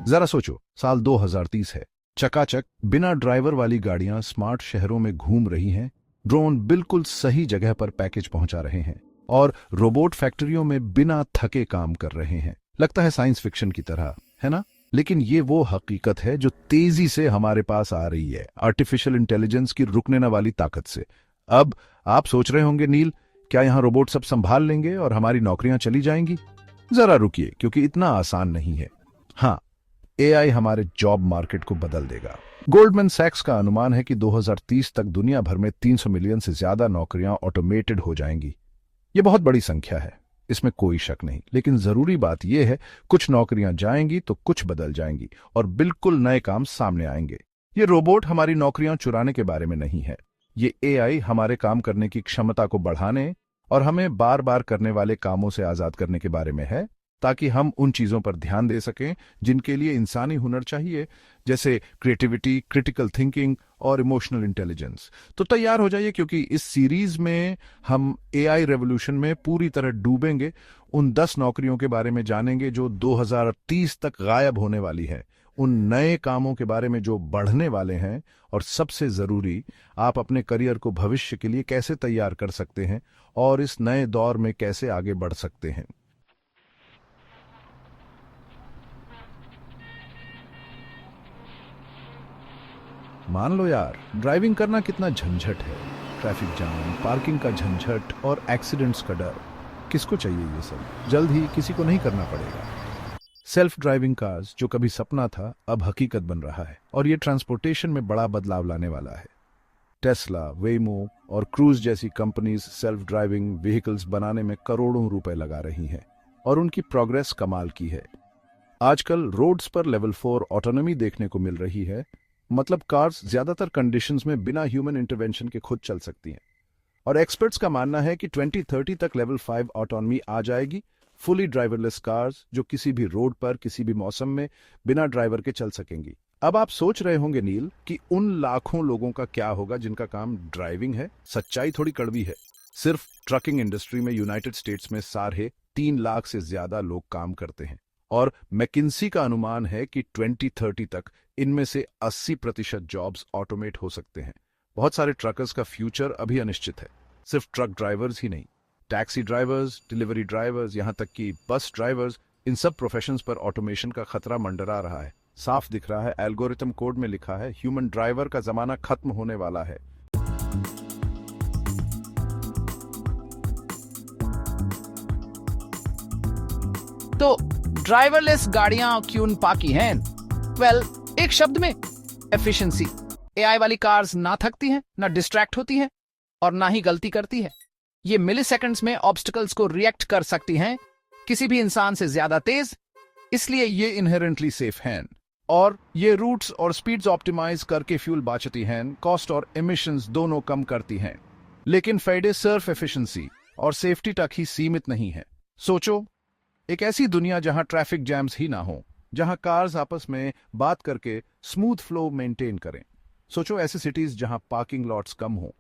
जरा सोचो, साल 2030 है। चकाचक बिना ड्राइवर वाली गाड़ियां स्मार्ट शहरों में घूम रही हैं, ड्रोन बिल्कुल सही जगह पर पैकेज पहुंचा रहे हैं और रोबोट फैक्ट्रियों में बिना थके काम कर रहे हैं। लगता है साइंस फिक्शन की तरह, है ना? लेकिन ये वो हकीकत है जो तेजी से हमारे पास आ रही है, आर्टिफिशियल इंटेलिजेंस की रुकने न वाली ताकत से। अब आप सोच रहे होंगे, नील, क्या यहां रोबोट सब संभाल लेंगे और हमारी नौकरियां चली जाएंगी? जरा रुकिए, क्योंकि इतना आसान नहीं है। हाँ, एआई हमारे जॉब मार्केट को बदल देगा। गोल्डमैन सैक्स का अनुमान है कि 2030 तक दुनिया भर में 300 मिलियन से ज्यादा नौकरियां ऑटोमेटेड हो जाएंगी। ये बहुत बड़ी संख्या है, इसमें कोई शक नहीं। लेकिन जरूरी बात यह है, कुछ नौकरियां जाएंगी तो कुछ बदल जाएंगी और बिल्कुल नए काम सामने आएंगे। ये रोबोट हमारी नौकरियां चुराने के बारे में नहीं है। ये एआई हमारे काम करने की क्षमता को बढ़ाने और हमें बार बार करने वाले कामों से आजाद करने के बारे में है, ताकि हम उन चीजों पर ध्यान दे सकें जिनके लिए इंसानी हुनर चाहिए, जैसे क्रिएटिविटी, क्रिटिकल थिंकिंग और इमोशनल इंटेलिजेंस। तो तैयार हो जाइए, क्योंकि इस सीरीज में हम एआई रेवोल्यूशन में पूरी तरह डूबेंगे। उन 10 नौकरियों के बारे में जानेंगे जो 2030 तक गायब होने वाली है, उन नए कामों के बारे में जो बढ़ने वाले हैं, और सबसे जरूरी, आप अपने करियर को भविष्य के लिए कैसे तैयार कर सकते हैं और इस नए दौर में कैसे आगे बढ़ सकते हैं। मान लो यार, ड्राइविंग करना कितना झंझट है। ट्रैफिक जाम, पार्किंग का झंझट और एक्सीडेंट्स का डर। किसको चाहिए ये सब? जल्द ही किसी को नहीं करना पड़ेगा। सेल्फ ड्राइविंग कार्स, जो कभी सपना था, अब हकीकत बन रहा है और ये ट्रांसपोर्टेशन में बड़ा बदलाव लाने वाला है। टेस्ला, वेमो और क्रूज जैसी कंपनीज सेल्फ ड्राइविंग व्हीकल्स बनाने में करोड़ों रुपए लगा रही हैं और उनकी प्रोग्रेस कमाल की है। आजकल रोड्स पर लेवल 4 ऑटोनॉमी देखने को मिल रही है, मतलब कार्स ज्यादातर कंडीशंस में बिना ह्यूमन इंटरवेंशन के खुद चल सकती हैं। और एक्सपर्ट्स का मानना है कि 2030 तक लेवल 5 ऑटोनॉमी आ जाएगी, फुली ड्राइवरलेस कार्स जो किसी भी रोड पर किसी भी मौसम में बिना ड्राइवर के चल सकेंगी। अब आप सोच रहे होंगे, नील, कि उन लाखों लोगों का क्या होगा जिनका काम ड्राइविंग है? सच्चाई थोड़ी कड़वी है। सिर्फ ट्रकिंग इंडस्ट्री में यूनाइटेड स्टेट्स में 3.5 लाख से ज्यादा लोग काम करते हैं और मैकिन्सी का अनुमान है कि 2030 तक इनमें से 80% जॉब्स ऑटोमेट हो सकते हैं। बहुत सारे ट्रकर्स का फ्यूचर अभी अनिश्चित है। सिर्फ ट्रक ड्राइवर्स ही नहीं, टैक्सी ड्राइवर्स, डिलीवरी ड्राइवर्स, यहां तक कि बस ड्राइवर्स, इन सब प्रोफेशंस पर ऑटोमेशन का खतरा मंडरा रहा है। साफ दिख रहा है, एल्गोरिथम कोड में लिखा है, ह्यूमन ड्राइवर का जमाना खत्म होने वाला है। तो ड्राइवरलेस गाड़ियां क्यों पाकी हैं? वेल, एक शब्द में, एफिशिएंसी। एआई वाली कार्स ना थकती हैं, ना डिस्ट्रैक्ट होती हैं और ना ही गलती करती है। ये मिलीसेकंड्स में ऑब्स्टिकल्स को रिएक्ट कर सकती हैं, किसी भी इंसान से ज्यादा तेज। इसलिए ये इनहेरेंटली सेफ हैं और ये रूट्स और स्पीड्स ऑप्टिमाइज करके फ्यूल बचाती हैं, कॉस्ट और एमिशंस दोनों कम करती हैं। लेकिन फायदे सिर्फ एफिशिएंसी और सेफ्टी तक ही सीमित नहीं है। सोचो, एक ऐसी दुनिया जहां ट्रैफिक जैम्स ही ना हो, जहां कार्स आपस में बात करके स्मूथ फ्लो मेंटेन करें। सोचो ऐसे सिटीज जहां पार्किंग लॉट्स कम हो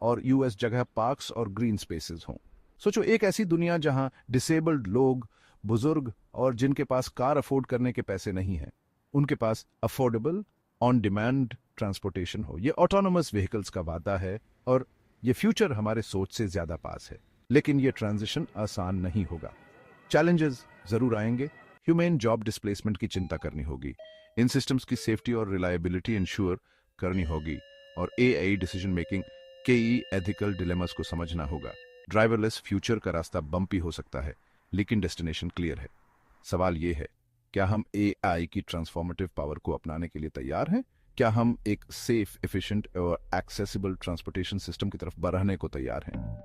और यूएस जगह पार्क्स और ग्रीन स्पेसेस हों। सोचो एक ऐसी दुनिया जहां डिसेबल्ड लोग, बुजुर्ग और जिनके पास कार अफोर्ड करने के पैसे नहीं हैं, उनके पास अफोर्डेबल, ऑन डिमांड ट्रांसपोर्टेशन हो। ये ऑटोनोमस व्हीकल्स का वादा है और ये फ्यूचर हमारे सोच से ज्यादा पास है। लेकिन ये ट्रांजिशन आसान नहीं होगा। चैलेंजेस जरूर आएंगे। ह्यूमन जॉब डिस्प्लेसमेंट की चिंता करनी होगी, इन सिस्टम्स की सेफ्टी और रिलायबिलिटी इंश्योर करनी होगी और एआई डिसीजन मेकिंग के एथिकल डिलेमास को समझना होगा। ड्राइवरलेस फ्यूचर का रास्ता बम्पी हो सकता है, लेकिन डेस्टिनेशन क्लियर है। सवाल यह है, क्या हम एआई की ट्रांसफॉर्मेटिव पावर को अपनाने के लिए तैयार हैं? क्या हम एक सेफ, एफिशिएंट और एक्सेसिबल ट्रांसपोर्टेशन सिस्टम की तरफ बढ़ने को तैयार हैं?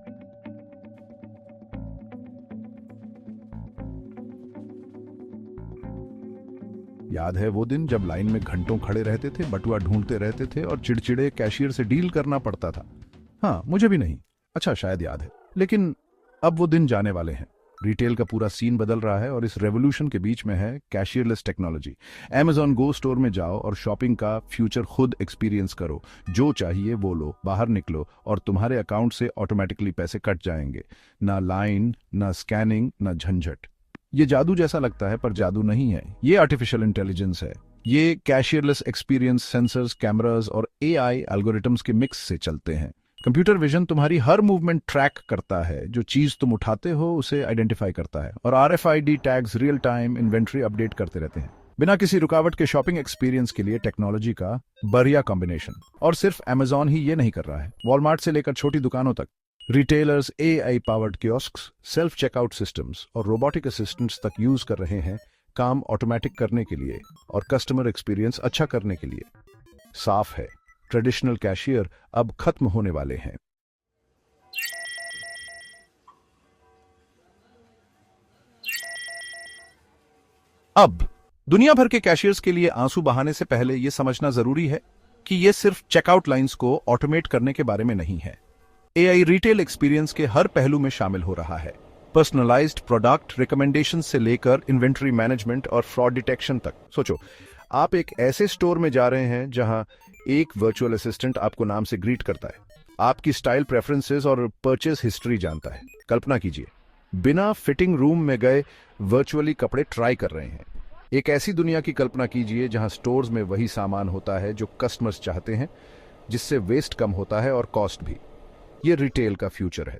याद है वो दिन जब लाइन में घंटों खड़े रहते थे, बटुआ ढूंढते रहते थे और चिड़चिड़े कैशियर से डील करना पड़ता था? हाँ, मुझे भी नहीं। अच्छा, शायद याद है। लेकिन अब वो दिन जाने वाले हैं। रिटेल का पूरा सीन बदल रहा है और इस रेवोल्यूशन के बीच में है कैशियरलेस टेक्नोलॉजी। Amazon गो स्टोर में जाओ और शॉपिंग का फ्यूचर खुद एक्सपीरियंस करो। जो चाहिए वो लो, बाहर निकलो और तुम्हारे अकाउंट से ऑटोमेटिकली पैसे कट जाएंगे। ना लाइन, ना स्कैनिंग, ना झंझट। ये जादू जैसा लगता है पर जादू नहीं है, ये आर्टिफिशियल इंटेलिजेंस है। ये कैशियरलेस एक्सपीरियंस सेंसर्स, कैमरास और एआई एल्गोरिथम्स के मिक्स से चलते हैं। कंप्यूटर विजन तुम्हारी हर मूवमेंट ट्रैक करता है, जो चीज तुम उठाते हो उसे आइडेंटिफाई करता है, और RFID tags real time inventory update करते रहते हैं। बिना किसी रुकावट के शॉपिंग एक्सपीरियंस के लिए टेक्नोलॉजी का बढ़िया कॉम्बिनेशन। और सिर्फ अमेजॉन ही ये नहीं कर रहा है, वॉलमार्ट से लेकर छोटी दुकानों तक retailers AI powered kiosks, self checkout systems और रोबोटिक असिस्टेंट्स तक यूज कर रहे हैं, काम ऑटोमेटिक करने के लिए और कस्टमर एक्सपीरियंस अच्छा करने के लिए। साफ है, ट्रेडिशनल कैशियर अब खत्म होने वाले हैं। अब दुनिया भर के कैशियर्स के लिए आंसू बहाने से पहले यह समझना जरूरी है कि यह सिर्फ चेकआउट लाइंस को ऑटोमेट करने के बारे में नहीं है। एआई रिटेल एक्सपीरियंस के हर पहलू में शामिल हो रहा है, पर्सनलाइज्ड प्रोडक्ट रिकमेंडेशन से लेकर इन्वेंट्री मैनेजमेंट और फ्रॉड डिटेक्शन तक। सोचो, आप एक ऐसे स्टोर में जा रहे हैं जहां एक वर्चुअल असिस्टेंट आपको नाम से ग्रीट करता है, आपकी स्टाइल प्रेफरेंसेस और परचेस हिस्ट्री जानता है। कल्पना कीजिए, बिना फिटिंग रूम में गए वर्चुअली कपड़े ट्राई कर रहे हैं। एक ऐसी दुनिया की कल्पना कीजिए जहां स्टोर्स में वही सामान होता है जो कस्टमर्स चाहते हैं, जिससे वेस्ट कम होता है और कॉस्ट भी। ये रिटेल का फ्यूचर है,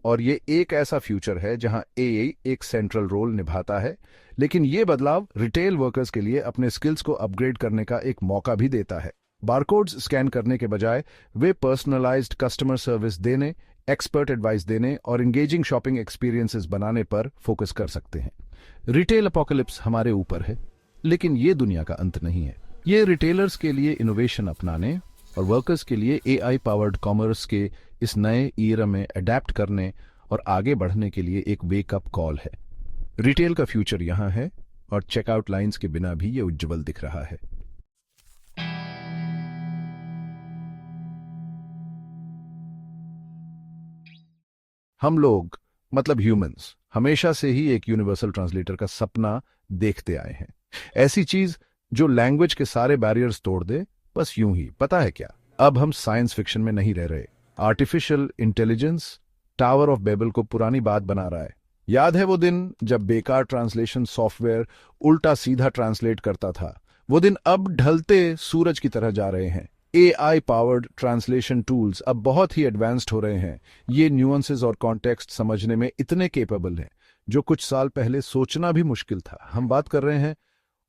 और ये एक ऐसा फ्यूचर है जहां एआई एक सेंट्रल रोल निभाता है। लेकिन ये बदलाव रिटेल वर्कर्स के लिए अपने स्किल्स को अपग्रेड करने का एक मौका भी देता है। बारकोड्स स्कैन करने के बजाय वे पर्सनलाइज्ड कस्टमर सर्विस देने, एक्सपर्ट एडवाइस देने और इंगेजिंग शॉपिंग एक्सपीरियंसेस बनाने पर फोकस कर सकते हैं। रिटेल अपोकलिप्स हमारे ऊपर है, लेकिन ये दुनिया का अंत नहीं है। ये रिटेलर्स के लिए इनोवेशन अपनाने और वर्कर्स के लिए एआई पावर्ड कॉमर्स के इस नए ईरा में अडेप्ट करने और आगे बढ़ने के लिए एक वेकअप कॉल है। रिटेल का फ्यूचर यहां है, और चेकआउट लाइंस के बिना भी ये उज्जवल दिख रहा है। हम लोग, मतलब ह्यूमंस, हमेशा से ही एक यूनिवर्सल ट्रांसलेटर का सपना देखते आए हैं। ऐसी चीज जो लैंग्वेज के सारे बैरियर्स तोड़ दे, बस यूं ही। पता है क्या, अब हम साइंस फिक्शन में नहीं रह रहे। Artificial intelligence tower of Babel को पुरानी बात बना रहा है। याद है वो दिन जब बेकार ट्रांसलेशन सॉफ्टवेयर उल्टा सीधा ट्रांसलेट करता था? वो दिन अब ढलते सूरज की तरह जा रहे हैं। एआई पावर्ड ट्रांसलेशन टूल्स अब बहुत ही एडवांस्ड हो रहे हैं। ये न्यूएंसेस और कॉन्टेक्स्ट समझने में इतने केपेबल हैं जो कुछ साल पहले सोचना भी मुश्किल था। हम बात कर रहे हैं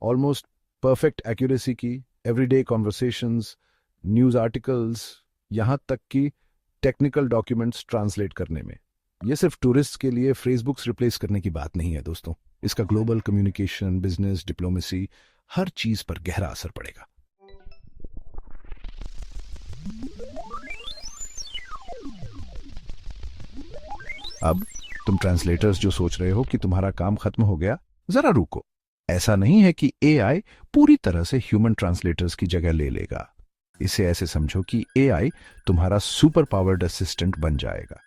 ऑलमोस्ट परफेक्ट एक्यूरेसी की, एवरीडे कॉन्वर्सेशंस, न्यूज आर्टिकल्स, यहां तक कि टेक्निकल डॉक्यूमेंट्स ट्रांसलेट करने में। यह सिर्फ टूरिस्ट के लिए फेसबुक्स रिप्लेस करने की बात नहीं है दोस्तों। इसका ग्लोबल कम्युनिकेशन, बिजनेस, डिप्लोमेसी, हर चीज पर गहरा असर पड़ेगा। अब तुम ट्रांसलेटर्स जो सोच रहे हो कि तुम्हारा काम खत्म हो गया, जरा रुको। ऐसा नहीं है कि एआई पूरी तरह से ह्यूमन ट्रांसलेटर्स की जगह ले लेगा। इसे ऐसे समझो कि एआई तुम्हारा सुपर पावर्ड असिस्टेंट बन जाएगा।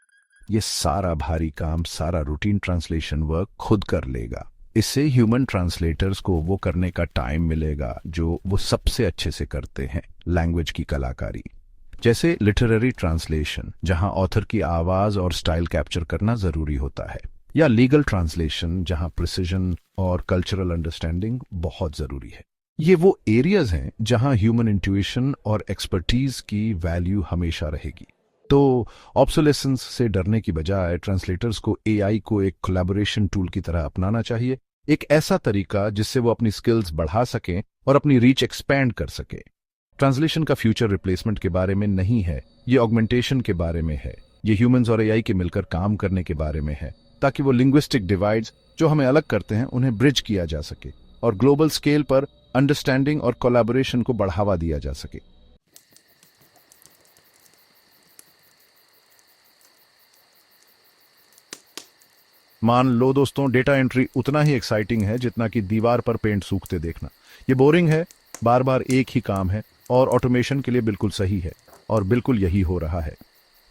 ये सारा भारी काम, सारा रूटीन ट्रांसलेशन वर्क खुद कर लेगा। इससे ह्यूमन ट्रांसलेटर्स को वो करने का टाइम मिलेगा जो वो सबसे अच्छे से करते हैं, लैंग्वेज की कलाकारी। जैसे लिटरेरी ट्रांसलेशन, जहां ऑथर की आवाज और स्टाइल कैप्चर करना जरूरी होता है, या लीगल ट्रांसलेशन, जहां प्रिसिजन और कल्चरल अंडरस्टैंडिंग बहुत जरूरी है। ये वो एरियाज हैं जहां ह्यूमन इंट्यूशन और एक्सपर्टीज की वैल्यू हमेशा रहेगी। तो ऑब्सोलेसेंस से डरने की बजाय ट्रांसलेटर्स को एआई को एक कोलैबोरेशन टूल की तरह अपनाना चाहिए, एक ऐसा तरीका जिससे वो अपनी स्किल्स बढ़ा सकें और अपनी रीच एक्सपैंड कर सके। ट्रांसलेशन का फ्यूचर रिप्लेसमेंट के बारे में नहीं है, ये ऑगमेंटेशन के बारे में है। ये ह्यूमंस और एआई के मिलकर काम करने के बारे में है, ताकि वो लिंग्विस्टिक डिवाइड्स जो हमें अलग करते हैं उन्हें ब्रिज किया जा सके और ग्लोबल स्केल पर अंडरस्टैंडिंग और कोलैबोरेशन को बढ़ावा दिया जा सके। मान लो दोस्तों, डेटा एंट्री उतना ही एक्साइटिंग है जितना कि दीवार पर पेंट सूखते देखना। ये बोरिंग है, बार बार एक ही काम है, और ऑटोमेशन के लिए बिल्कुल सही है, और बिल्कुल यही हो रहा है।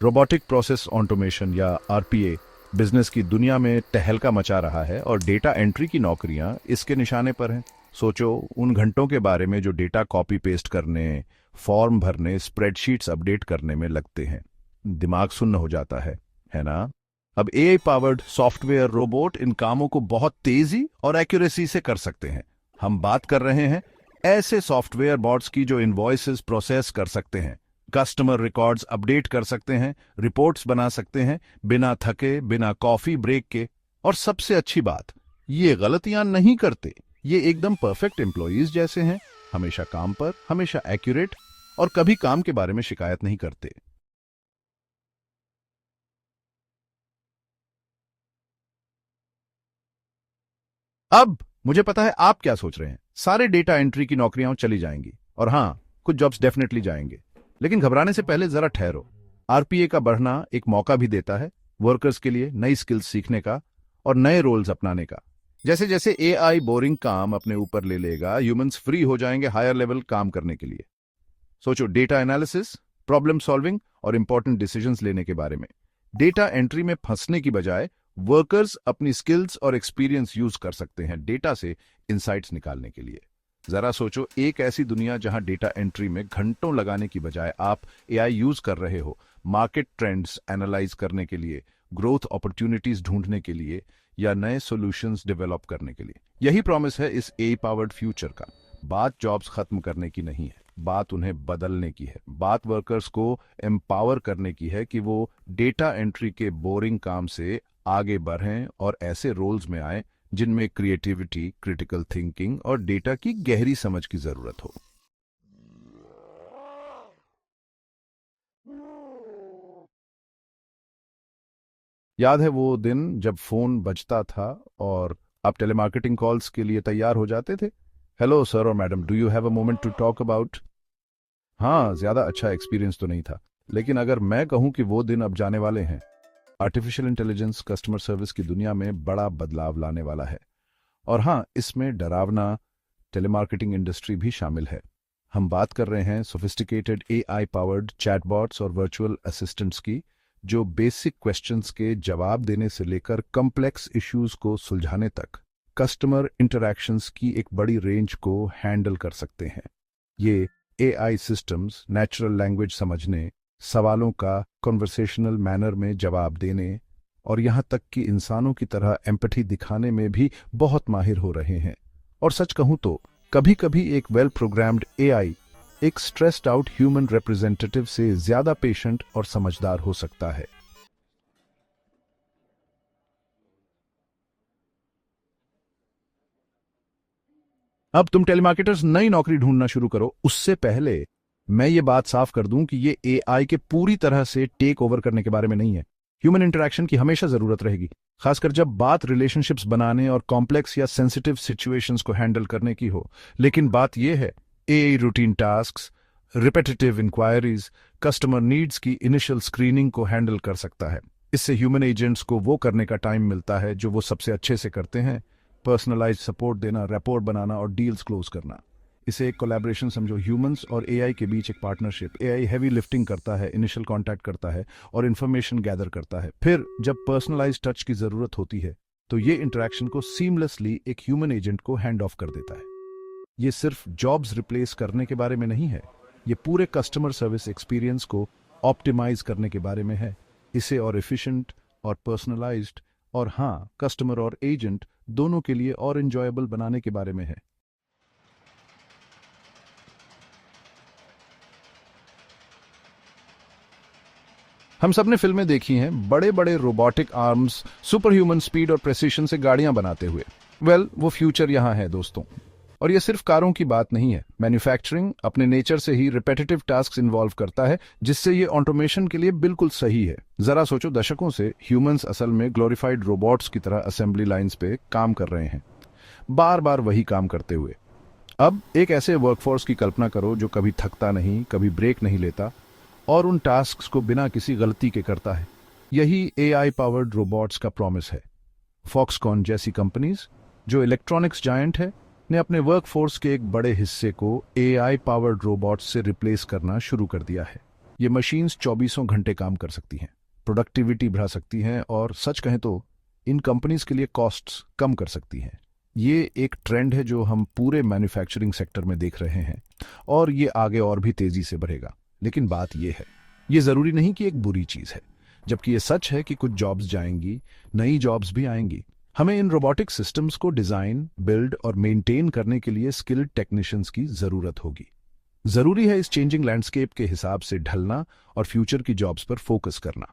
रोबोटिक प्रोसेस ऑटोमेशन या आरपीए बिजनेस की दुनिया में तहलका मचा रहा है, और डेटा एंट्री की नौकरियां इसके निशाने पर हैं। सोचो उन घंटों के बारे में जो डेटा कॉपी पेस्ट करने, फॉर्म भरने, स्प्रेडशीट्स अपडेट करने में लगते हैं। दिमाग सुन्न हो जाता है ना? अब AI powered software robot in कामों को बहुत तेजी और एक्यूरेसी से कर सकते हैं। हम बात कर रहे हैं ऐसे सॉफ्टवेयर बॉट्स की जो इनवॉइसेस प्रोसेस कर सकते हैं, कस्टमर रिकॉर्ड्स अपडेट कर सकते हैं, रिपोर्ट्स बना सकते हैं बिना थके, बिना कॉफी ब्रेक के। और सबसे अच्छी बात, ये गलतियां नहीं करते। ये एकदम परफेक्ट एम्प्लॉइज जैसे हैं, हमेशा काम पर, हमेशा एक्यूरेट, और कभी काम के बारे में शिकायत नहीं करते। अब मुझे पता है आप क्या सोच रहे हैं, सारे डेटा एंट्री की नौकरियां चली जाएंगी, और हां, कुछ जॉब्स डेफिनेटली जाएंगे। लेकिन घबराने से पहले जरा ठहरो। आरपीए का बढ़ना एक मौका भी देता है वर्कर्स के लिए नई स्किल्स सीखने का और नए रोल्स अपनाने का। जैसे जैसे एआई बोरिंग काम अपने ऊपर ले लेगा, ह्यूमंस फ्री हो जाएंगे हायर लेवल काम करने के लिए। सोचो, डेटा एनालिसिस, प्रॉब्लम सॉल्विंग और इंपॉर्टेंट डिसीजंस लेने के बारे में। डेटा एंट्री में फंसने की बजाय वर्कर्स अपनी स्किल्स और एक्सपीरियंस यूज कर सकते हैं डेटा से इंसाइट्स निकालने के लिए। जरा सोचो, एक ऐसी दुनिया जहां डेटा एंट्री में घंटों लगाने की बजाय आप एआई यूज कर रहे हो मार्केट ट्रेंड्स एनालाइज करने के लिए, ग्रोथ अपॉर्चुनिटीज ढूंढने के लिए, या नए सॉल्यूशंस डेवलप करने के लिए। यही प्रॉमिस है इस एआई पावर्ड फ्यूचर का। बात जॉब्स खत्म करने की नहीं है, बात उन्हें बदलने की है। बात वर्कर्स को एम्पावर करने की है कि वो डेटा एंट्री के बोरिंग काम से आगे बढ़ें और ऐसे रोल्स में आए जिनमें क्रिएटिविटी, क्रिटिकल थिंकिंग और डेटा की गहरी समझ की जरूरत हो। याद है वो दिन जब फोन बजता था और आप टेलीमार्केटिंग कॉल्स के लिए तैयार हो जाते थे? हेलो सर और madam, do you have a moment to talk about? हाँ, ज्यादा अच्छा एक्सपीरियंस तो नहीं था, लेकिन अगर मैं कहूं कि वो दिन अब जाने वाले हैं। आर्टिफिशियल इंटेलिजेंस कस्टमर सर्विस की दुनिया में बड़ा बदलाव लाने वाला है। और हाँ, इसमें डरावना टेलीमार्केटिंग इंडस्ट्री भी शामिल है। हम बात कर रहे हैं सोफिस्टिकेटेड एआई पावर्ड चैटबॉट्स और वर्चुअल असिस्टेंट्स की, जो बेसिक क्वेश्चंस के जवाब देने से लेकर कॉम्प्लेक्स इश्यूज को सुलझाने तक कस्टमर इंटरैक्शंस की एक बड़ी रेंज को हैंडल कर सकते हैं। ये एआई सिस्टम्स नेचुरल लैंग्वेज समझने, सवालों का कन्वर्सेशनल मैनर में जवाब देने और यहां तक कि इंसानों की तरह एम्पैथी दिखाने में भी बहुत माहिर हो रहे हैं। और सच कहूं तो कभी कभी एक वेल प्रोग्राम्ड एआई एक स्ट्रेस्ड आउट ह्यूमन रिप्रेजेंटेटिव से ज्यादा पेशेंट और समझदार हो सकता है। अब तुम टेलीमार्केटर्स नई नौकरी ढूंढना शुरू करो, उससे पहले मैं ये बात साफ कर दूं कि ये एआई के पूरी तरह से टेक ओवर करने के बारे में नहीं है। ह्यूमन इंटरैक्शन की हमेशा जरूरत रहेगी, खासकर जब बात रिलेशनशिप्स बनाने और कॉम्प्लेक्स या सेंसिटिव सिचुएशंस को हैंडल करने की हो। लेकिन बात यह है, AI routine tasks, repetitive inquiries, customer needs की इनिशियल स्क्रीनिंग को हैंडल कर सकता है। इससे ह्यूमन एजेंट्स को वो करने का टाइम मिलता है जो वो सबसे अच्छे से करते हैं, पर्सनलाइज सपोर्ट देना, रिपोर्ट बनाना और डील्स क्लोज करना। इसे एक कोलैबोरेशन समझो, ह्यूमंस और एआई के बीच एक पार्टनरशिप। एआई हैवी लिफ्टिंग करता है, इनिशियल कांटेक्ट करता है और इन्फॉर्मेशन गैदर करता है। फिर जब पर्सनलाइज टच की जरूरत होती है तो ये इंटरेक्शन को सीमलेसली एक ह्यूमन एजेंट को हैंड ऑफ कर देता है। ये सिर्फ जॉब्स रिप्लेस करने के बारे में नहीं है, ये पूरे कस्टमर सर्विस एक्सपीरियंस को ऑप्टिमाइज करने के बारे में है। इसे और एफिशिएंट और पर्सनलाइज्ड और हाँ, कस्टमर और एजेंट दोनों के लिए और एंजॉयबल बनाने के बारे में है। हम सबने फिल्में देखी हैं, बड़े बड़े robotic arms super human speed और प्रेसिशन से गाड़ियां बनाते हुए। वो फ्यूचर यहां है दोस्तों। और ये सिर्फ कारों की बात नहीं है। मैन्युफैक्चरिंग अपने नेचर से ही रिपेटिटिव टास्क इन्वॉल्व करता है, जिससे ये ऑटोमेशन के लिए बिल्कुल सही है। जरा सोचो, दशकों से ह्यूमंस असल में ग्लोरिफाइड रोबोट्स की तरह असेंबली लाइंस पे काम कर रहे हैं, बार बार वही काम करते हुए। अब एक ऐसे वर्कफोर्स की कल्पना करो जो कभी थकता नहीं, कभी ब्रेक नहीं लेता और उन टास्क्स को बिना किसी गलती के करता है। यही एआई पावर्ड रोबोट्स का प्रॉमिस है। फॉक्सकॉन जैसी कंपनीज, जो इलेक्ट्रॉनिक्स जायंट है, ने अपने वर्कफोर्स के एक बड़े हिस्से को एआई पावर्ड रोबोट्स से रिप्लेस करना शुरू कर दिया है। ये मशीन्स 24 घंटे काम कर सकती हैं, प्रोडक्टिविटी बढ़ा सकती हैं और सच कहें तो इन कंपनीज के लिए कॉस्ट्स कम कर सकती हैं। ये एक ट्रेंड है जो हम पूरे मैन्युफैक्चरिंग सेक्टर में देख रहे हैं और ये आगे और भी तेजी से बढ़ेगा। लेकिन बात यह है, ये जरूरी नहीं कि एक बुरी चीज है। जबकि ये सच है कि कुछ जॉब्स जाएंगी, नई जॉब्स भी आएंगी। हमें इन रोबोटिक सिस्टम्स को डिजाइन, बिल्ड और मेंटेन करने के लिए स्किल्ड टेक्नीशियंस की जरूरत होगी। जरूरी है इस चेंजिंग लैंडस्केप के हिसाब से ढलना और फ्यूचर की जॉब्स पर फोकस करना।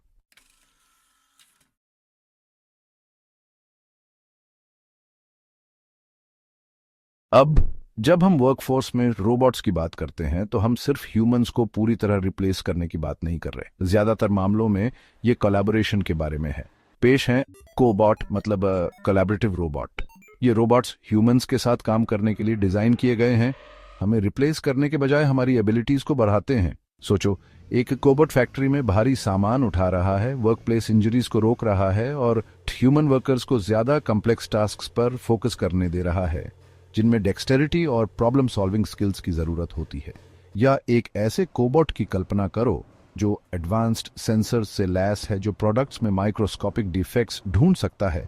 अब जब हम वर्कफोर्स में रोबोट्स की बात करते हैं तो हम सिर्फ ह्यूमंस को पूरी तरह रिप्लेस करने की बात नहीं कर रहे। ज्यादातर मामलों में ये कोलैबोरेशन के बारे में है। पेश हैं कोबॉट, मतलब कोलैबोरेटिव रोबोट। ये रोबोट्स ह्यूमंस के साथ काम करने के लिए डिजाइन किए गए हैं। हमें रिप्लेस करने के बजाय हमारी एबिलिटीज को बढ़ाते हैं। सोचो, एक कोबॉट फैक्ट्री में भारी सामान उठा रहा है, वर्कप्लेस इंजरीज को रोक रहा है और ह्यूमन वर्कर्स को ज्यादा कॉम्प्लेक्स टास्क पर फोकस करने दे रहा है जिनमें डेक्सटेरिटी और प्रॉब्लम सॉल्विंग स्किल्स की जरूरत होती है। या एक ऐसे कोबॉट की कल्पना करो जो एडवांस्ड सेंसर्स से लैस है, जो प्रोडक्ट्स में माइक्रोस्कोपिक डिफेक्ट्स ढूंढ सकता है,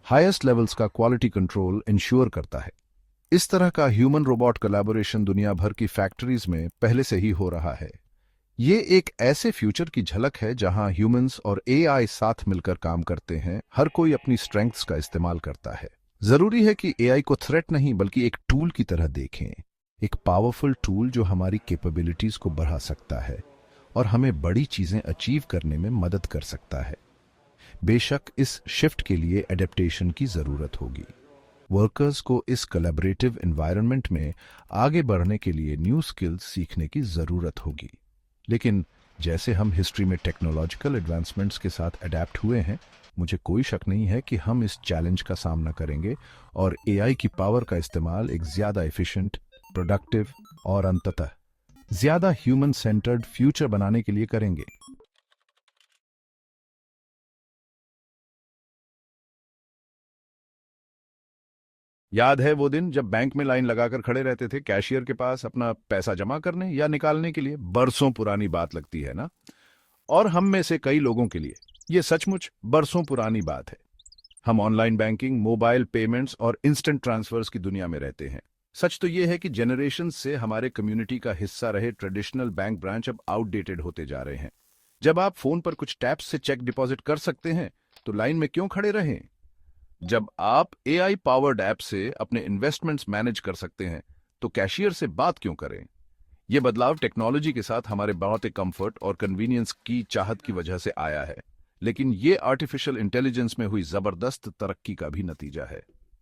हाईएस्ट लेवल्स का क्वालिटी कंट्रोल इंश्योर करता है। इस तरह का ह्यूमन रोबोट कोलैबोरेशन दुनिया भर की फैक्ट्रीज में पहले से ही हो रहा है। ये एक ऐसे फ्यूचर की झलक है जहां ह्यूमंस और एआई साथ मिलकर काम करते हैं, हर कोई अपनी स्ट्रेंथ्स का इस्तेमाल करता है। जरूरी है कि एआई को थ्रेट नहीं बल्कि एक टूल की तरह देखें, एक पावरफुल टूल जो हमारी कैपेबिलिटीज को बढ़ा सकता है और हमें बड़ी चीजें अचीव करने में मदद कर सकता है। बेशक इस शिफ्ट के लिए एडेप्टेशन की जरूरत होगी। वर्कर्स को इस कोलैबोरेटिव एनवायरनमेंट में आगे बढ़ने के लिए न्यू स्किल्स सीखने की जरूरत होगी। लेकिन जैसे हम हिस्ट्री में टेक्नोलॉजिकल एडवांसमेंट्स के साथ अडेप्ट हुए हैं, मुझे कोई शक नहीं है कि हम इस चैलेंज का सामना करेंगे और एआई की पावर का इस्तेमाल एक ज्यादा एफिशिएंट, प्रोडक्टिव और अंततः ज्यादा ह्यूमन सेंटर्ड फ्यूचर बनाने के लिए करेंगे। याद है वो दिन जब बैंक में लाइन लगाकर खड़े रहते थे कैशियर के पास अपना पैसा जमा करने या निकालने के लिए? बरसों पुरानी बात लगती है ना? और हम में से कई लोगों के लिए ये सचमुच बरसों पुरानी बात है। हम ऑनलाइन बैंकिंग, मोबाइल पेमेंट्स और इंस्टेंट ट्रांसफर्स की दुनिया में रहते हैं। सच तो यह है कि जनरेशन से हमारे कम्युनिटी का हिस्सा रहे ट्रेडिशनल बैंक ब्रांच अब आउटडेटेड होते जा रहे हैं। जब आप फोन पर कुछ टैप्स से चेक डिपॉजिट कर सकते हैं तो लाइन में क्यों खड़े रहें? जब आप एआई पावर्ड ऐप से अपने इन्वेस्टमेंट्स मैनेज कर सकते हैं तो कैशियर से बात क्यों करें? यह बदलाव टेक्नोलॉजी के साथ हमारे बढ़ते कंफर्ट और कन्वीनियंस की चाहत की वजह से आया है, लेकिन ये आर्टिफिशियल इंटेलिजेंस में हुई जबरदस्त तरक्की का भी नतीजा है।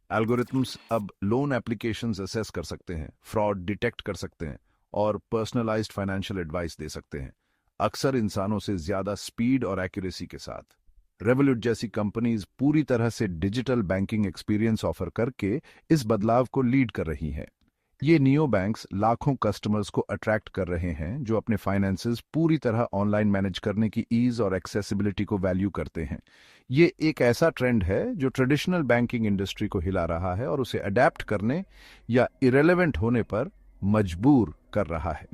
एल्गोरिथम्स अब लोन एप्लीकेशंस असेस कर सकते हैं, फ्रॉड डिटेक्ट कर सकते हैं और पर्सनलाइज्ड फाइनेंशियल एडवाइस दे सकते हैं, अक्सर इंसानों से ज्यादा स्पीड और एक्यूरेसी के साथ। रेवोल्यूट जैसी कंपनीज पूरी तरह से डिजिटल बैंकिंग एक्सपीरियंस ऑफर करके इस बदलाव को लीड कर रही हैं। ये नियो बैंक्स लाखों कस्टमर्स को अट्रैक्ट कर रहे हैं जो अपने फाइनेंसेस पूरी तरह ऑनलाइन मैनेज करने की ईज और एक्सेसिबिलिटी को वैल्यू करते हैं। ये एक ऐसा ट्रेंड है जो ट्रेडिशनल बैंकिंग इंडस्ट्री को हिला रहा है और उसे अडेप्ट करने या इरेलेवेंट होने पर मजबूर कर रहा है।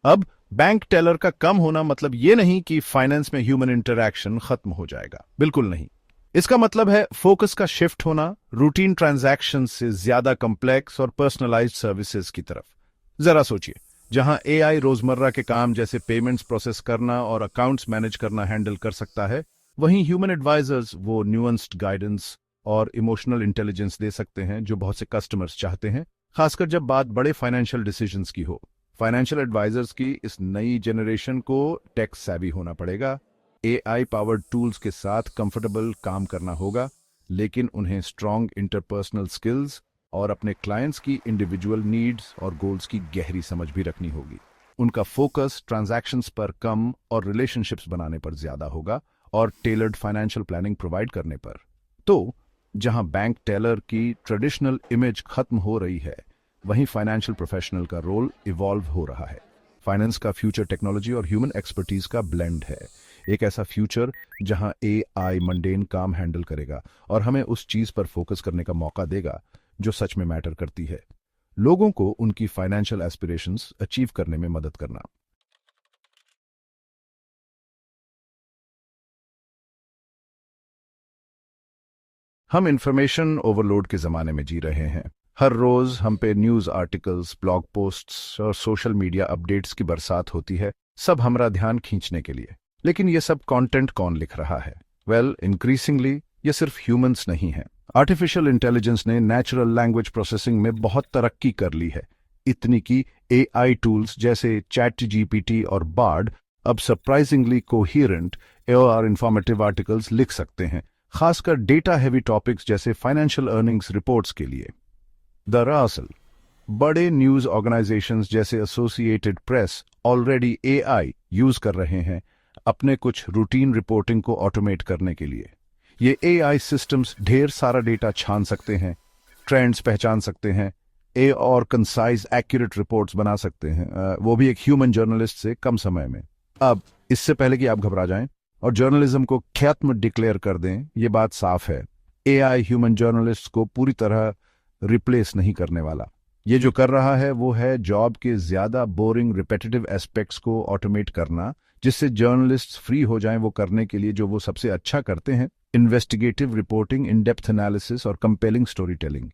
अब बैंक टेलर का कम होना मतलब ये नहीं कि फाइनेंस में ह्यूमन इंटरैक्शन खत्म हो जाएगा, बिल्कुल नहीं। इसका मतलब है फोकस का शिफ्ट होना रूटीन ट्रांजैक्शन से ज्यादा कॉम्प्लेक्स और पर्सनलाइज्ड सर्विसेज की तरफ। जरा सोचिए, जहां एआई रोजमर्रा के काम जैसे पेमेंट्स प्रोसेस करना और अकाउंट्स मैनेज करना हैंडल कर सकता है, वहीं ह्यूमन एडवाइजर्स वो न्यूअंस्ड गाइडेंस और इमोशनल इंटेलिजेंस दे सकते हैं जो बहुत से कस्टमर्स चाहते हैं, खासकर जब बात बड़े फाइनेंशियल डिसीजंस की हो। फाइनेंशियल एडवाइजर्स की इस नई जनरेशन को टेक सैवी होना पड़ेगा, एआई पावर्ड टूल्स के साथ कंफर्टेबल काम करना होगा, लेकिन उन्हें स्ट्रांग इंटरपर्सनल स्किल्स और अपने क्लाइंट्स की इंडिविजुअल नीड्स और गोल्स की गहरी समझ भी रखनी होगी। उनका फोकस ट्रांजैक्शंस पर कम और रिलेशनशिप्स बनाने पर ज्यादा होगा और टेलर्ड फाइनेंशियल प्लानिंग प्रोवाइड करने पर। तो जहां बैंक टेलर की ट्रेडिशनल इमेज खत्म हो रही है, वहीं फाइनेंशियल प्रोफेशनल का रोल इवॉल्व हो रहा है। फाइनेंस का फ्यूचर टेक्नोलॉजी और ह्यूमन एक्सपर्टीज का ब्लेंड है, एक ऐसा फ्यूचर जहां एआई मंडेन काम हैंडल करेगा और हमें उस चीज पर फोकस करने का मौका देगा जो सच में मैटर करती है, लोगों को उनकी फाइनेंशियल एस्पिरेशंस अचीव करने में मदद करना। हम इंफॉर्मेशन ओवरलोड के जमाने में जी रहे हैं। हर रोज हम पे न्यूज आर्टिकल्स, ब्लॉग पोस्ट्स और सोशल मीडिया अपडेट्स की बरसात होती है, सब हमारा ध्यान खींचने के लिए। लेकिन ये सब कंटेंट कौन लिख रहा है? वेल, इंक्रीजिंगली ये सिर्फ ह्यूमंस नहीं है। आर्टिफिशियल इंटेलिजेंस ने नेचुरल लैंग्वेज प्रोसेसिंग में बहुत तरक्की कर ली है, इतनी कि एआई टूल्स जैसे चैट जीपीटी और बार्ड अब सरप्राइजिंगली कोहेरेंट और इंफॉर्मेटिव आर्टिकल्स लिख सकते हैं, खासकर डेटा हैवी टॉपिक्स जैसे फाइनेंशियल अर्निंग्स रिपोर्ट्स के लिए। दरअसल बड़े न्यूज ऑर्गेनाइजेशंस जैसे associated press already AI use कर रहे हैं अपने कुछ रूटीन रिपोर्टिंग को ऑटोमेट करने के लिए। ये एआई सिस्टम्स ढेर सारा डेटा छान सकते हैं, ट्रेंड्स पहचान सकते हैं और कंसाइज एक्यूरेट रिपोर्ट्स बना सकते हैं, वो भी एक ह्यूमन जर्नलिस्ट से कम समय में। अब इससे पहले कि आप घबरा जाएं और जर्नलिज्म को खत्म डिक्लेयर कर दें, ये बात साफ है, एआई ह्यूमन जर्नलिस्ट को पूरी तरह रिप्लेस नहीं करने वाला। ये जो कर रहा है वो है जॉब के ज्यादा बोरिंग रिपेटिटिव एस्पेक्ट्स को ऑटोमेट करना, जिससे जर्नलिस्ट्स फ्री हो जाएं वो करने के लिए जो वो सबसे अच्छा करते हैं, investigative reporting, in depth analysis और कंपेलिंग स्टोरी टेलिंग।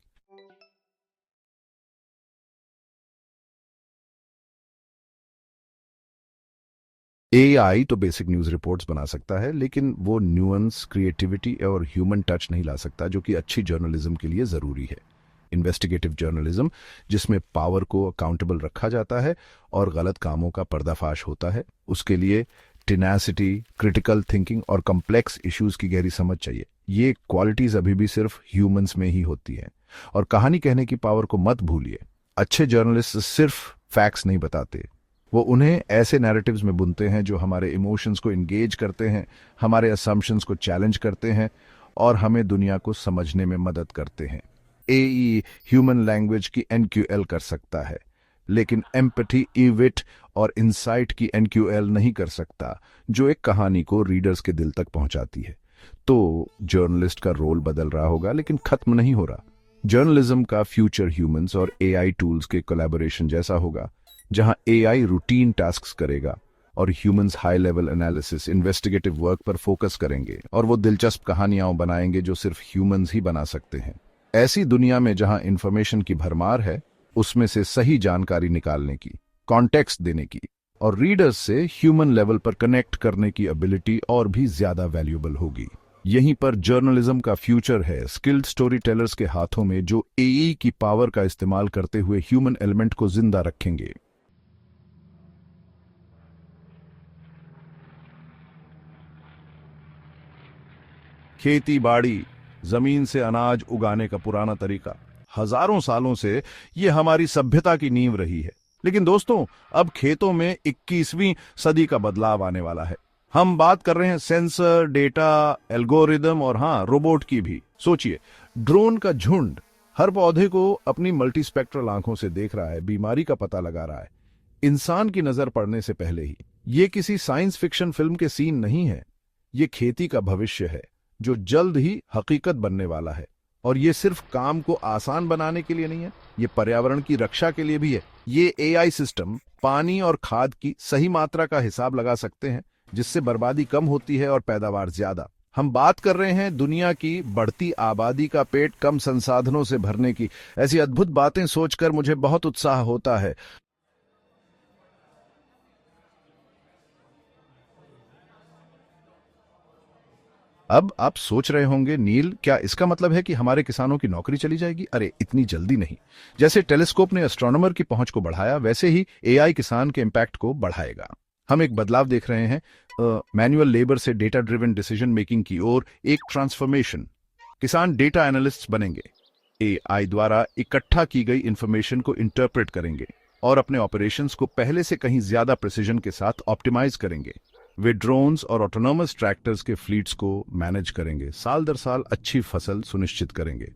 एआई तो बेसिक न्यूज रिपोर्ट्स बना सकता है, लेकिन वो न्यूएंस, क्रिएटिविटी और ह्यूमन टच नहीं ला सकता, जो कि अच्छी जर्नलिज्म के लिए जरूरी है। इन्वेस्टिगेटिव जर्नलिज्म, जिसमें पावर को अकाउंटेबल रखा जाता है और गलत कामों का पर्दाफाश होता है, उसके लिए टेनासिटी, क्रिटिकल थिंकिंग और कॉम्प्लेक्स इश्यूज की गहरी समझ चाहिए। ये क्वालिटीज अभी भी सिर्फ ह्यूमंस में ही होती हैं। और कहानी कहने की पावर को मत भूलिए। अच्छे जर्नलिस्ट सिर्फ फैक्ट्स नहीं बताते, वो उन्हें ऐसे नैरेटिव्स में बुनते हैं जो हमारे इमोशंस को इंगेज करते हैं, हमारे असम्पशंस को चैलेंज करते हैं और हमें दुनिया को समझने में मदद करते हैं। एई ह्यूमन लैंग्वेज की एनक्यूएल कर सकता है, लेकिन एम्पैथी, इविट और इंसाइट की एनक्यूएल नहीं कर सकता, जो एक कहानी को रीडर्स के दिल तक पहुंचाती है। तो जर्नलिस्ट का रोल बदल रहा होगा, लेकिन खत्म नहीं हो रहा। जर्नलिज्म का फ्यूचर ह्यूमंस और एआई टूल्स के कोलैबोरेशन जैसा होगा, जहां एआई रूटीन टास्क्स करेगा और humans high level analysis, investigative work पर फोकस करेंगे, और वो दिलचस्प कहानियां बनाएंगे जो सिर्फ ह्यूमंस ही बना सकते हैं। ऐसी दुनिया में जहां इंफॉर्मेशन की भरमार है, उसमें से सही जानकारी निकालने की, कॉन्टेक्स्ट देने की और रीडर्स से ह्यूमन लेवल पर कनेक्ट करने की एबिलिटी और भी ज्यादा वैल्यूएबल होगी। यहीं पर जर्नलिज्म का फ्यूचर है, स्किल्ड स्टोरी टेलर्स के हाथों में, जो एई की पावर का इस्तेमाल करते हुए ह्यूमन एलिमेंट को जिंदा रखेंगे। खेती बाड़ी, जमीन से अनाज उगाने का पुराना तरीका हजारों सालों से ये हमारी सभ्यता की नींव रही है। लेकिन दोस्तों, अब खेतों में 21वीं सदी का बदलाव आने वाला है। हम बात कर रहे हैं सेंसर, डेटा, एल्गोरिदम और हाँ, रोबोट की भी। सोचिए, ड्रोन का झुंड हर पौधे को अपनी मल्टीस्पेक्ट्रल आंखों से देख रहा है, बीमारी का पता लगा रहा है, इंसान की नजर पड़ने से पहले ही। ये किसी साइंस फिक्शन फिल्म के सीन नहीं है, ये खेती का भविष्य है जो जल्द ही हकीकत बनने वाला है। और ये सिर्फ काम को आसान बनाने के लिए नहीं है, ये पर्यावरण की रक्षा के लिए भी है। ये एआई सिस्टम पानी और खाद की सही मात्रा का हिसाब लगा सकते हैं, जिससे बर्बादी कम होती है और पैदावार ज्यादा। हम बात कर रहे हैं दुनिया की बढ़ती आबादी का पेट कम संसाधनों से भरने की। ऐसी अद्भुत बातें सोचकर मुझे बहुत उत्साह होता है। अब आप सोच रहे होंगे, नील, क्या इसका मतलब है कि हमारे किसानों की नौकरी चली जाएगी? अरे, इतनी जल्दी नहीं। जैसे टेलीस्कोप ने एस्ट्रोनॉमर की पहुंच को बढ़ाया, वैसे ही एआई किसान के इम्पैक्ट को बढ़ाएगा। हम एक बदलाव देख रहे हैं, मैनुअल लेबर से डेटा ड्रिवन डिसीजन मेकिंग की ओर एक ट्रांसफॉर्मेशन। किसान डेटा एनालिस्ट बनेंगे, एआई द्वारा इकट्ठा की गई इंफॉर्मेशन को इंटरप्रेट करेंगे और अपने ऑपरेशंस को पहले से कहीं ज्यादा प्रिसीजन के साथ ऑप्टिमाइज करेंगे। वे ड्रोन्स और ऑटोनोमस ट्रैक्टर्स के फ्लीट्स को मैनेज करेंगे, साल दर साल अच्छी फसल सुनिश्चित करेंगे।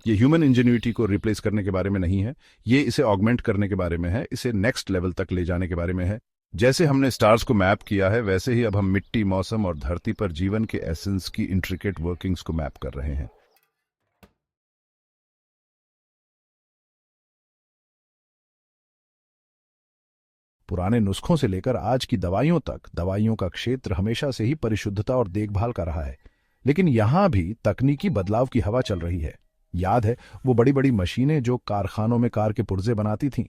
ये ह्यूमन इंजेन्युइटी को रिप्लेस करने के बारे में नहीं है, ये इसे ऑगमेंट करने के बारे में है, इसे नेक्स्ट लेवल तक ले जाने के बारे में है। जैसे हमने स्टार्स को मैप किया है, वैसे ही अब हम मिट्टी, मौसम और धरती पर जीवन के एसेंस की इंट्रिकेट वर्किंग्स को मैप कर रहे हैं। पुराने नुस्खों से लेकर आज की दवाइयों तक, दवाइयों का क्षेत्र हमेशा से ही परिशुद्धता और देखभाल का रहा है। लेकिन यहां भी तकनीकी बदलाव की हवा चल रही है। याद है वो बड़ी बड़ी मशीनें जो कारखानों में कार के पुर्जे बनाती थीं?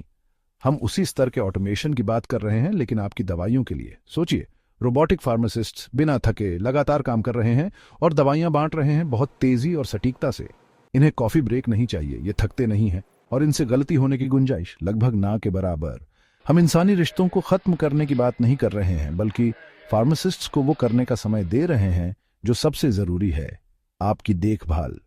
हम उसी स्तर के ऑटोमेशन की बात कर रहे हैं, लेकिन आपकी दवाइयों के लिए। सोचिए, रोबोटिक फार्मासिस्ट्स बिना थके लगातार काम कर रहे हैं और दवाइयां बांट रहे हैं बहुत तेजी और सटीकता से। इन्हें कॉफी ब्रेक नहीं चाहिए, ये थकते नहीं हैं और इनसे गलती होने की गुंजाइश लगभग ना के बराबर। हम इंसानी रिश्तों को खत्म करने की बात नहीं कर रहे हैं, बल्कि फार्मासिस्ट्स को वो करने का समय दे रहे हैं जो सबसे जरूरी है, आपकी देखभाल।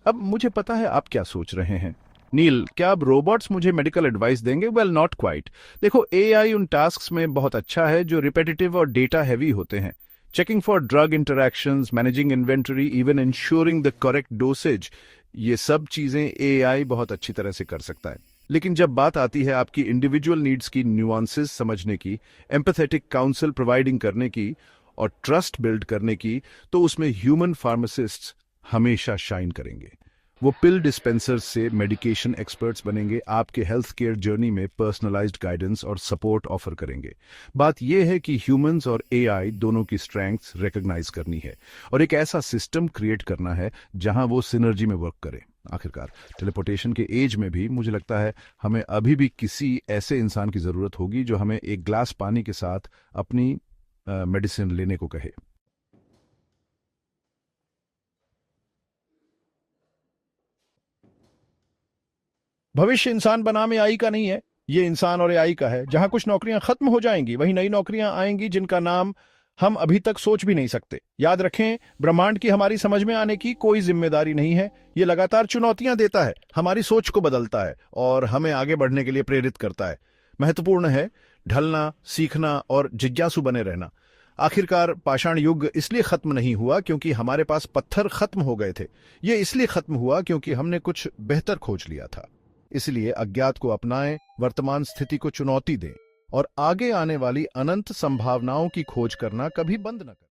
अब मुझे पता है आप क्या सोच रहे हैं, नील, क्या अब रोबोट्स मुझे मेडिकल एडवाइस देंगे? Well, not quite. देखो, एआई उन टास्क्स में बहुत अच्छा है जो रिपेटिटिव और डेटा हैवी होते हैं। Checking for drug interactions, managing inventory, even ensuring the correct dosage, ये सब चीजें एआई बहुत अच्छी तरह से कर सकता है। लेकिन जब बात आती है आपकी इंडिविजुअल नीड्स की न्यूआंसेस समझने की, एम्पैथेटिक काउंसल प्रोवाइडिंग करने की और ट्रस्ट बिल्ड करने की, तो उसमें ह्यूमन फार्मासिस्ट्स हमेशा शाइन करेंगे। वो पिल डिस्पेंसर्स से मेडिकेशन एक्सपर्ट्स बनेंगे, आपके हेल्थ केयर जर्नी में पर्सनलाइज्ड गाइडेंस और सपोर्ट ऑफर करेंगे। बात यह है कि ह्यूमंस और एआई दोनों की स्ट्रेंथ्स रिकॉग्नाइज करनी है और एक ऐसा सिस्टम क्रिएट करना है जहां वो सिनर्जी में वर्क करे। आखिरकार टेलीपोर्टेशन के एज में भी मुझे लगता है हमें अभी भी किसी ऐसे इंसान की जरूरत होगी जो हमें एक ग्लास पानी के साथ अपनी मेडिसिन लेने को कहे। भविष्य इंसान बनाम एआई का नहीं है, ये इंसान और एआई का है। जहां कुछ नौकरियां खत्म हो जाएंगी, वहीं नई नौकरियां आएंगी जिनका नाम हम अभी तक सोच भी नहीं सकते। याद रखें, ब्रह्मांड की हमारी समझ में आने की कोई जिम्मेदारी नहीं है। ये लगातार चुनौतियां देता है, हमारी सोच को बदलता है और हमें आगे बढ़ने के लिए प्रेरित करता है। महत्वपूर्ण है ढलना, सीखना और जिज्ञासु बने रहना। आखिरकार पाषाण युग इसलिए खत्म नहीं हुआ क्योंकि हमारे पास पत्थर खत्म हो गए थे। ये इसलिए खत्म हुआ क्योंकि हमने कुछ बेहतर खोज लिया था। इसलिए अज्ञात को अपनाएं, वर्तमान स्थिति को चुनौती दें और आगे आने वाली अनंत संभावनाओं की खोज करना कभी बंद न करें।